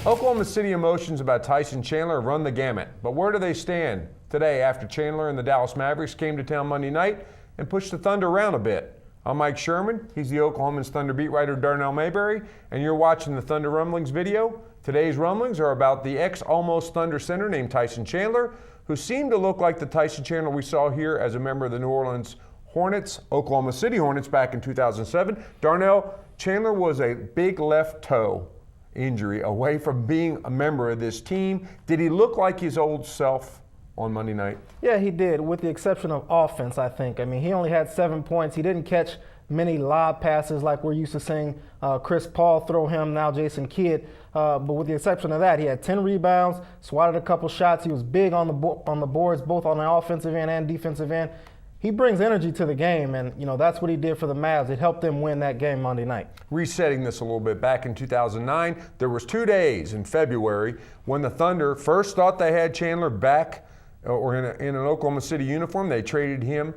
Oklahoma City emotions about Tyson Chandler run the gamut, but where do they stand today after Chandler and the Dallas Mavericks came to town Monday night and pushed the Thunder around a bit? I'm Mike Sherman. He's the Oklahoman's Thunder beat writer Darnell Mayberry, and you're watching the Thunder Rumblings video. Today's Rumblings are about the ex-almost Thunder center named Tyson Chandler, who seemed to look like the Tyson Chandler we saw here as a member of the New Orleans Hornets, Oklahoma City Hornets back in 2007. Darnell, Chandler was a big left toe injury away from being a member of this team. Did he look like his old self on Monday night? Yeah, he did, with the exception of offense, I think. I mean, he only had 7 points. He didn't catch many lob passes like we're used to seeing Chris Paul throw him, now Jason Kidd. But with the exception of that, he had 10 rebounds, swatted a couple shots. He was big on the boards, both on the offensive end and defensive end. He brings energy to the game, and that's what he did for the Mavs. It helped them win that game Monday night. Resetting this a little bit, back in 2009, there was 2 days in February when the Thunder first thought they had Chandler back or in an Oklahoma City uniform. They traded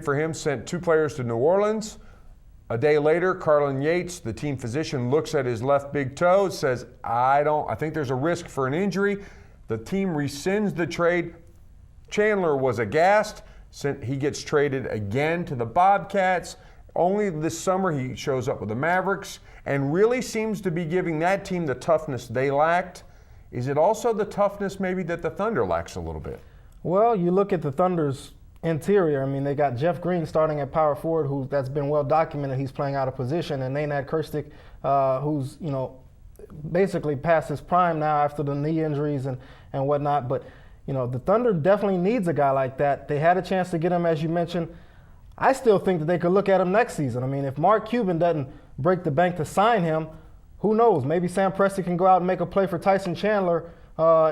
for him, sent 2 players to New Orleans. A day later, Carlin Yates, the team physician, looks at his left big toe, says, I think there's a risk for an injury. The team rescinds the trade. Chandler was aghast. He gets traded again to the Bobcats. Only this summer he shows up with the Mavericks and really seems to be giving that team the toughness they lacked. Is it also the toughness maybe that the Thunder lacks a little bit? Well, you look at the Thunder's interior. I mean, they got Jeff Green starting at power forward, that's been well documented. He's playing out of position, and Nenad Kirstic, who's basically past his prime now after the knee injuries and whatnot. But the Thunder definitely needs a guy like that. They had a chance to get him, as you mentioned. I still think that they could look at him next season. I mean, if Mark Cuban doesn't break the bank to sign him, who knows? Maybe Sam Presti can go out and make a play for Tyson Chandler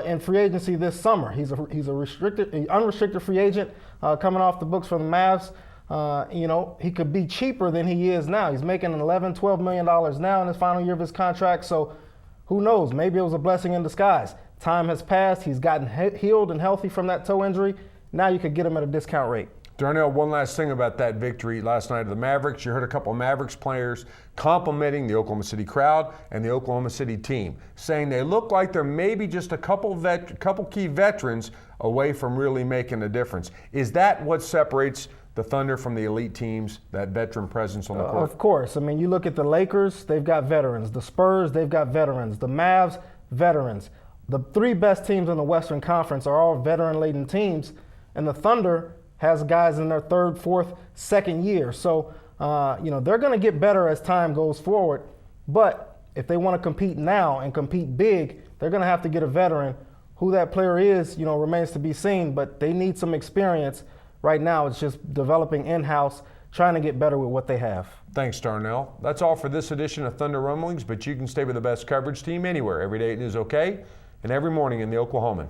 in free agency this summer. He's an unrestricted free agent coming off the books for the Mavs. He could be cheaper than he is now. He's making $11, $12 million now in his final year of his contract. So who knows? Maybe it was a blessing in disguise. Time has passed. He's gotten healed and healthy from that toe injury. Now you could get him at a discount rate. Darnell, one last thing about that victory last night of the Mavericks. You heard a couple of Mavericks players complimenting the Oklahoma City crowd and the Oklahoma City team, saying they look like they're maybe just a couple key veterans away from really making a difference. Is that what separates the Thunder from the elite teams, that veteran presence on the court? Of course. I mean, you look at the Lakers, they've got veterans. The Spurs, they've got veterans. The Mavs, veterans. The 3 best teams in the Western Conference are all veteran-laden teams, and the Thunder has guys in their 3rd, 4th, 2nd year. So, they're going to get better as time goes forward. But if they want to compete now and compete big, they're going to have to get a veteran. Who that player is, remains to be seen, but they need some experience. Right now, it's just developing in-house, trying to get better with what they have. Thanks, Darnell. That's all for this edition of Thunder Rumblings, but you can stay with the best coverage team anywhere. Every day it is okay, and every morning in the Oklahoman.